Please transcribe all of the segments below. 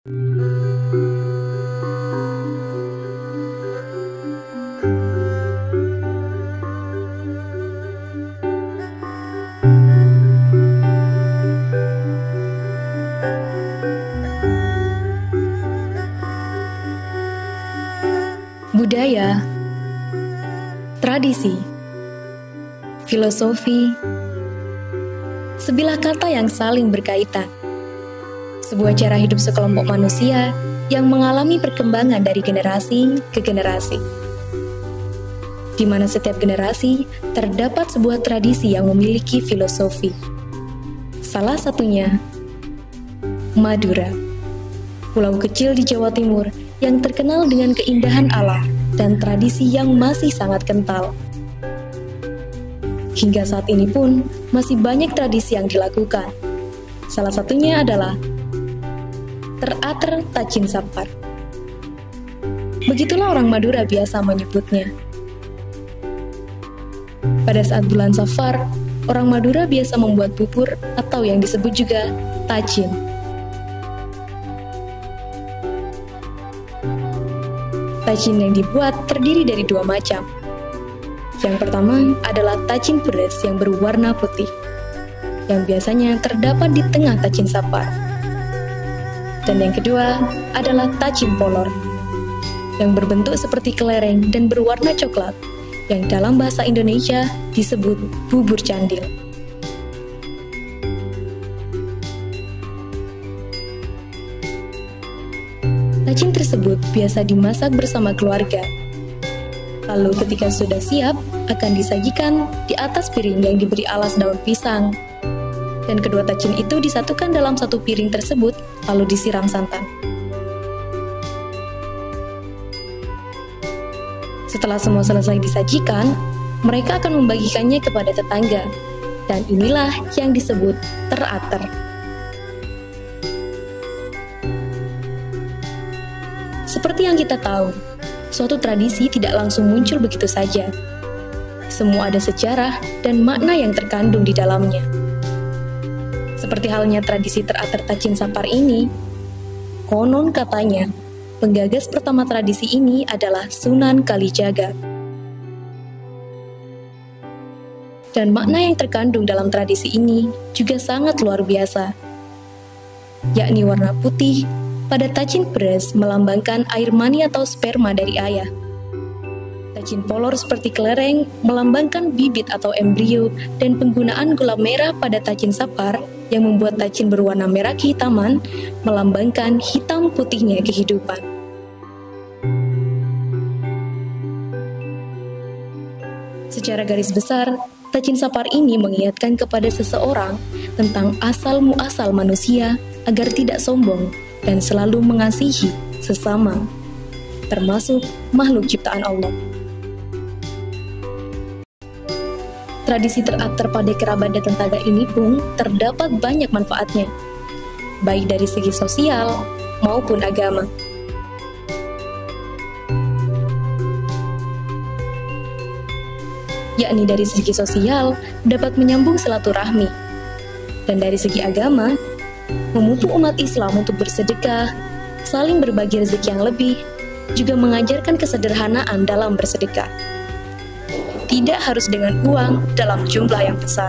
Budaya, tradisi, filosofi, sebilah kata yang saling berkaitan. Sebuah cara hidup sekelompok manusia yang mengalami perkembangan dari generasi ke generasi. Di mana setiap generasi terdapat sebuah tradisi yang memiliki filosofi. Salah satunya, Madura, pulau kecil di Jawa Timur yang terkenal dengan keindahan alam dan tradisi yang masih sangat kental. Hingga saat ini pun masih banyak tradisi yang dilakukan. Salah satunya adalah Terater Tacin Sapar. Begitulah orang Madura biasa menyebutnya. Pada saat bulan Safar, orang Madura biasa membuat bubur atau yang disebut juga tacin. Tacin yang dibuat terdiri dari dua macam. Yang pertama adalah tacin pedas yang berwarna putih, yang biasanya terdapat di tengah tacin sapar. Dan yang kedua adalah tacin polor, yang berbentuk seperti kelereng dan berwarna coklat, yang dalam bahasa Indonesia disebut bubur candil. Tacin tersebut biasa dimasak bersama keluarga. Lalu ketika sudah siap, akan disajikan di atas piring yang diberi alas daun pisang. Dan kedua tacin itu disatukan dalam satu piring tersebut, lalu disiram santan. Setelah semua selesai disajikan, mereka akan membagikannya kepada tetangga. Dan inilah yang disebut terater. Seperti yang kita tahu, suatu tradisi tidak langsung muncul begitu saja. Semua ada sejarah dan makna yang terkandung di dalamnya. Seperti halnya tradisi Terater Tacin Sapar ini, konon katanya, penggagas pertama tradisi ini adalah Sunan Kalijaga. Dan makna yang terkandung dalam tradisi ini juga sangat luar biasa, yakni warna putih. Pada tacin beras melambangkan air mani atau sperma dari ayah. Tacin polor seperti kelereng melambangkan bibit atau embrio, dan penggunaan gula merah pada tacin sapar yang membuat tacin berwarna merah kehitaman melambangkan hitam putihnya kehidupan. Secara garis besar, tacin sapar ini mengingatkan kepada seseorang tentang asal muasal manusia agar tidak sombong dan selalu mengasihi sesama, termasuk makhluk ciptaan Allah. Tradisi terater pada kerabat dan tetangga ini pun terdapat banyak manfaatnya, baik dari segi sosial maupun agama. Yakni dari segi sosial dapat menyambung silaturahmi, dan dari segi agama memupuk umat Islam untuk bersedekah, saling berbagi rezeki yang lebih, juga mengajarkan kesederhanaan dalam bersedekah. Tidak harus dengan uang dalam jumlah yang besar.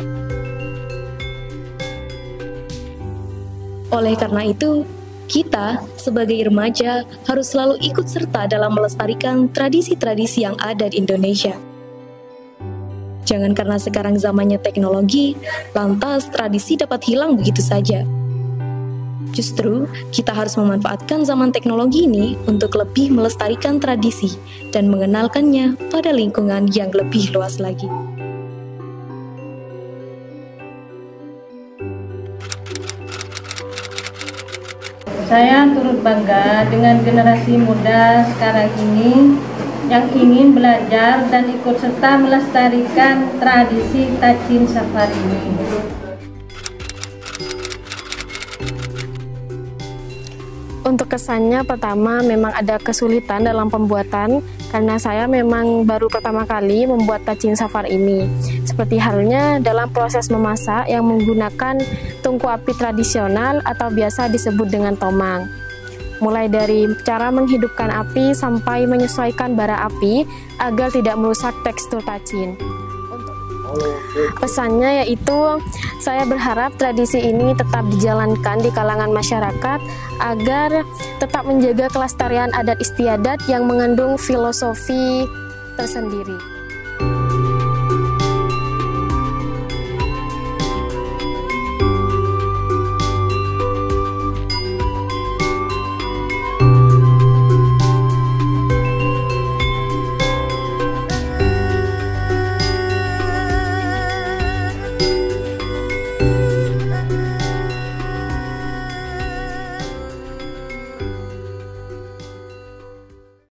Oleh karena itu, kita sebagai remaja harus selalu ikut serta dalam melestarikan tradisi-tradisi yang ada di Indonesia. Jangan karena sekarang zamannya teknologi, lantas tradisi dapat hilang begitu saja. Justru, kita harus memanfaatkan zaman teknologi ini untuk lebih melestarikan tradisi dan mengenalkannya pada lingkungan yang lebih luas lagi. Saya turut bangga dengan generasi muda sekarang ini yang ingin belajar dan ikut serta melestarikan tradisi Tacin Sapar ini. Untuk kesannya pertama memang ada kesulitan dalam pembuatan karena saya memang baru pertama kali membuat Tacin Sapar ini. Seperti halnya dalam proses memasak yang menggunakan tungku api tradisional atau biasa disebut dengan tomang. mulai dari cara menghidupkan api sampai menyesuaikan bara api agar tidak merusak tekstur tacin. Pesannya yaitu, saya berharap tradisi ini tetap dijalankan di kalangan masyarakat agar tetap menjaga kelestarian adat istiadat yang mengandung filosofi tersendiri.